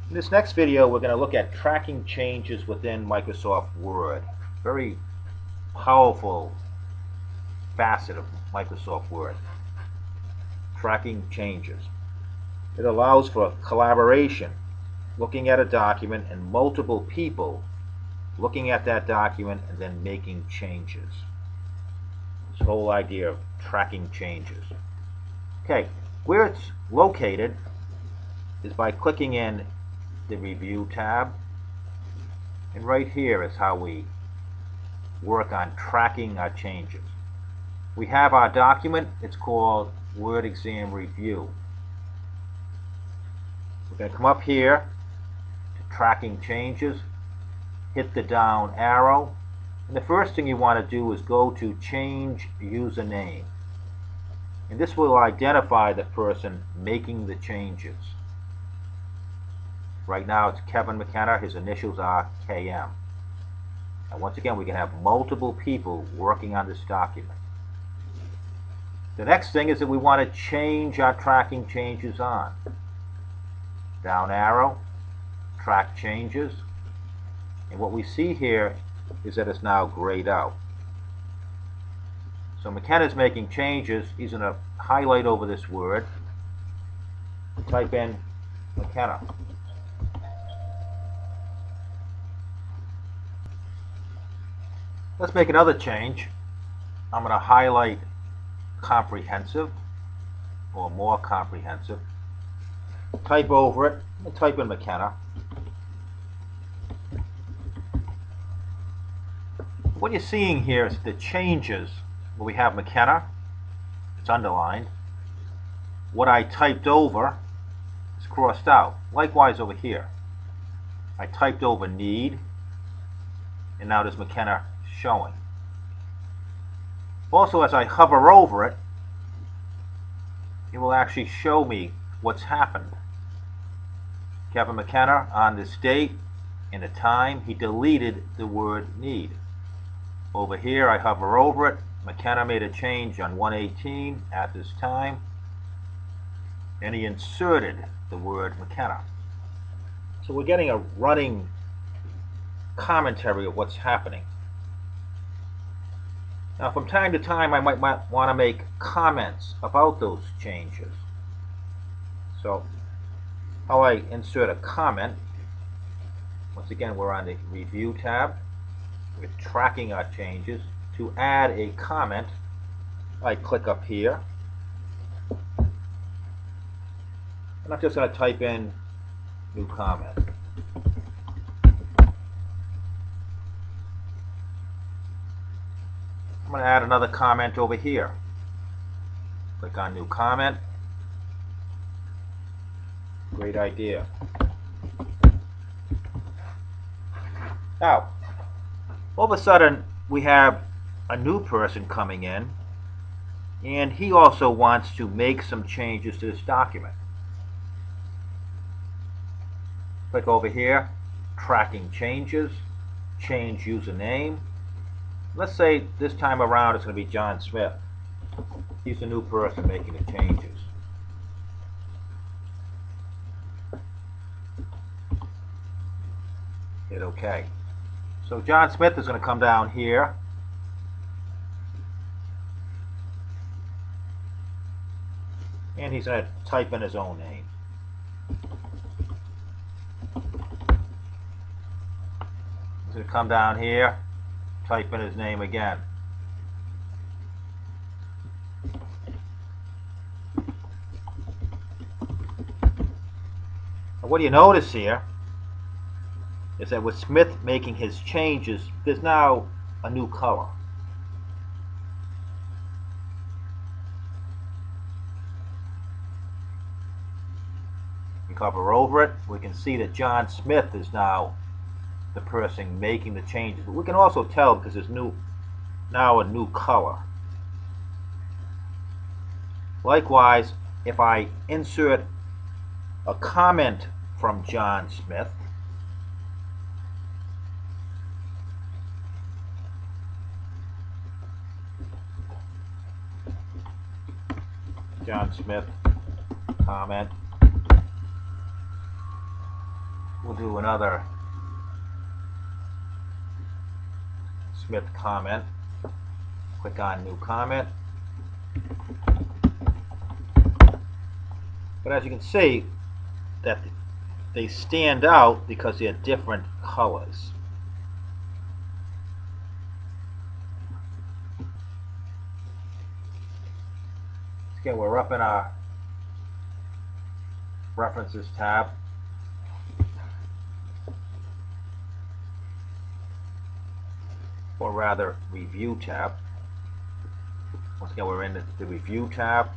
In this next video, we're going to look at tracking changes within Microsoft Word. Very powerful facet of Microsoft Word. Tracking changes. It allows for collaboration, looking at a document and multiple people looking at that document and then making changes. This whole idea of tracking changes. Okay, where it's located is by clicking in the Review tab, and right here is how we work on tracking our changes. We have our document. It's called Word Exam Review. We're going to come up here to Tracking Changes, hit the down arrow, and the first thing you want to do is go to Change Username, and this will identify the person making the changes. Right now it's Kevin McKenna. His initials are KM. And once again, we can have multiple people working on this document. The next thing is that we want to change our tracking changes on. Down arrow, track changes, and what we see here is that it's now grayed out. So McKenna's making changes. He's going to highlight over this word, type in McKenna. Let's make another change. I'm going to highlight comprehensive or more comprehensive. Type over it. I'm going to type in McKenna. What you're seeing here is the changes where we have McKenna. It's underlined. What I typed over is crossed out. Likewise over here. I typed over need, and now there's McKenna showing. Also, as I hover over it, it will actually show me what's happened. Kevin McKenna, on this date and the time, he deleted the word need. Over here, I hover over it. McKenna made a change on 1/18 at this time, and he inserted the word McKenna. So we're getting a running commentary of what's happening. Now, from time to time, I might want to make comments about those changes. So, how I insert a comment, once again, we're on the Review tab. We're tracking our changes. To add a comment, I click up here. And I'm just going to type in new comment. I'm going to add another comment over here. Click on new comment. Great idea. Now, all of a sudden, we have a new person coming in, and he also wants to make some changes to this document. Click over here, tracking changes, change username. Let's say this time around it's going to be John Smith. He's the new person making the changes. Hit OK. So John Smith is going to come down here. And he's going to type in his own name. He's going to come down here, type in his name again. Now, what do you notice here is that with Smith making his changes, there's now a new color. We hover over it, we can see that John Smith is now the person making the changes. But we can also tell because there's now a new color. Likewise, if I insert a comment from John Smith, John Smith comment, We'll do another Smith comment. Click on new comment. But as you can see, that they stand out because they're different colors. Again, we're up in our References tab. Or rather, Review tab. Once again, we're in the Review tab.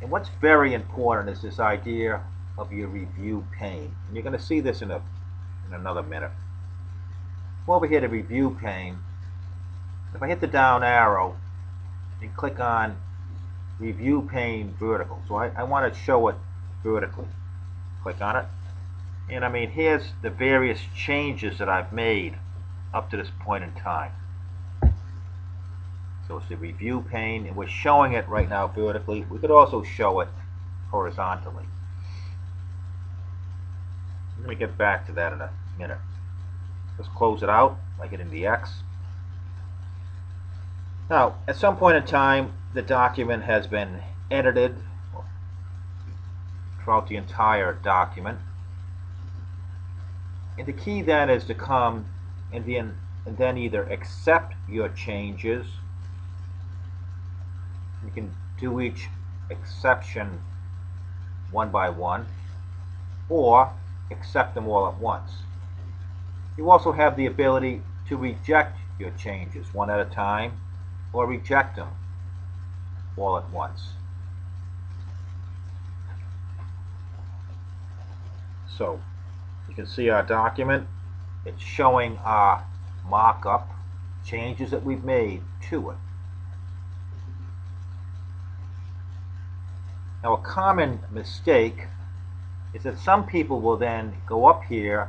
And what's very important is this idea of your review pane. And you're going to see this in another minute. Come over here to Review pane. If I hit the down arrow and click on Review pane vertical, so I want to show it vertically. Click on it. And I mean, here's the various changes that I've made up to this point in time. So it's the review pane, and we're showing it right now vertically. We could also show it horizontally. Let me get back to that in a minute. Let's close it out by hitting the X. Now, at some point in time, the document has been edited throughout the entire document. And the key then is to come and then either accept your changes. You can do each exception one by one, or accept them all at once. You also have the ability to reject your changes one at a time, or reject them all at once. So you can see our document. It's showing our markup, changes that we've made to it. Now, a common mistake is that some people will then go up here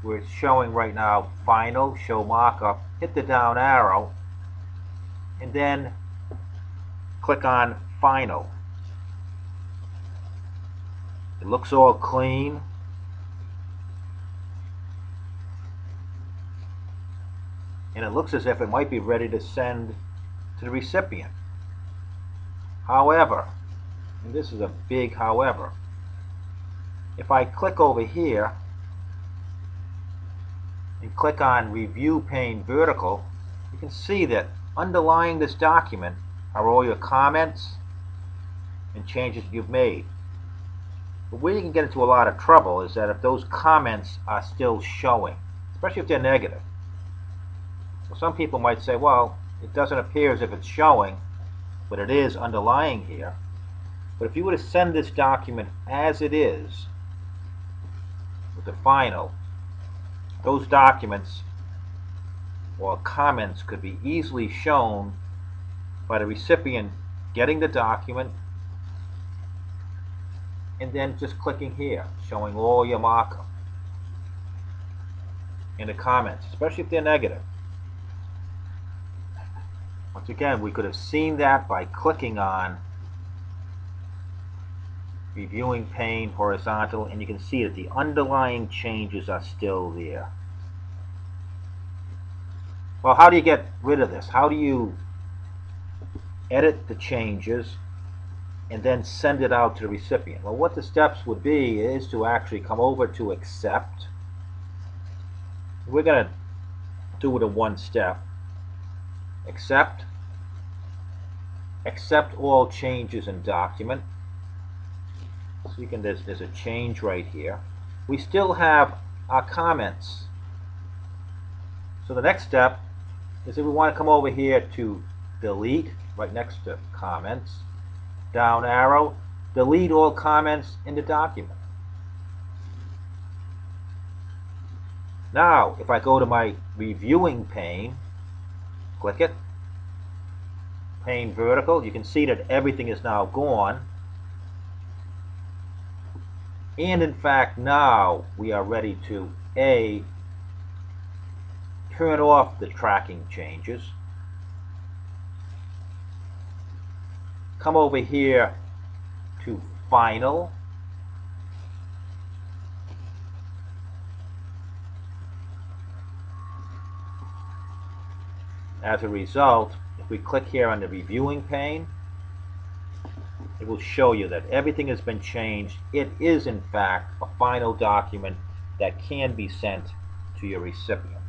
where it's showing right now Final, Show Markup, hit the down arrow, and then click on Final. It looks all clean. And it looks as if it might be ready to send to the recipient. However, and this is a big however, if I click over here and click on Review pane vertical, you can see that underlying this document are all your comments and changes you've made. But where you can get into a lot of trouble is that if those comments are still showing, especially if they're negative. So some people might say, well, it doesn't appear as if it's showing, but it is underlying here. But if you were to send this document as it is, with the final, those documents or comments could be easily shown by the recipient getting the document and then just clicking here, showing all your markup in the comments, especially if they're negative. Once again, we could have seen that by clicking on Reviewing pane horizontal, and you can see that the underlying changes are still there. Well, how do you get rid of this? How do you edit the changes and then send it out to the recipient? Well, what the steps would be is to actually come over to Accept. We're going to do it in one step. Accept all changes in document. So you can, there's a change right here. We still have our comments. So the next step is that we want to come over here to delete, right next to comments, down arrow, delete all comments in the document. Now, if I go to my reviewing pane, click it, pane vertical, you can see that everything is now gone. And in fact, now we are ready to A, turn off the tracking changes, come over here to Final, As a result, if we click here on the reviewing pane, it will show you that everything has been changed. It is, in fact, a final document that can be sent to your recipient.